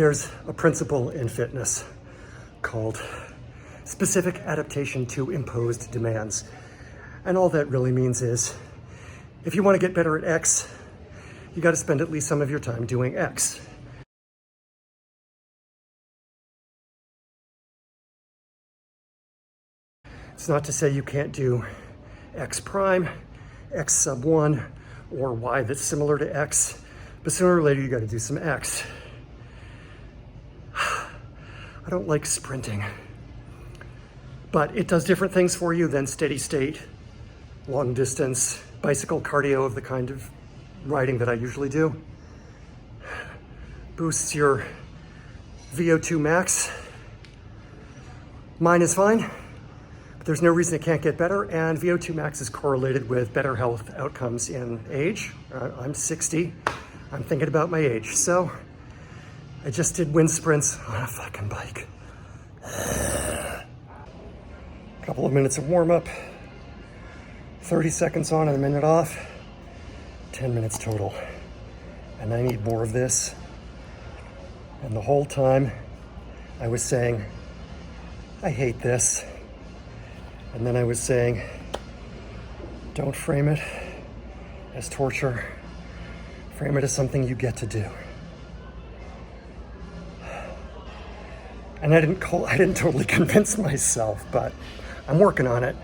There's a principle in fitness called specific adaptation to imposed demands. And all that really means is, if you want to get better at X, you got to spend at least some of your time doing X. It's not to say you can't do X prime, X sub 1, or Y that's similar to X, but sooner or later you got to do some X. I don't like sprinting, but it does different things for you than steady state, long distance, bicycle cardio of the kind of riding that I usually do. Boosts your VO2 max. Mine is fine, but there's no reason it can't get better, and VO2 max is correlated with better health outcomes in age. I'm 60. I'm thinking about my age, so I just did wind sprints on a fucking bike. A couple of minutes of warm up, 30 seconds on and a minute off, 10 minutes total. And I need more of this. And the whole time I was saying, I hate this. And then I was saying, don't frame it as torture. Frame it as something you get to do. And I didn't totally convince myself, but I'm working on it.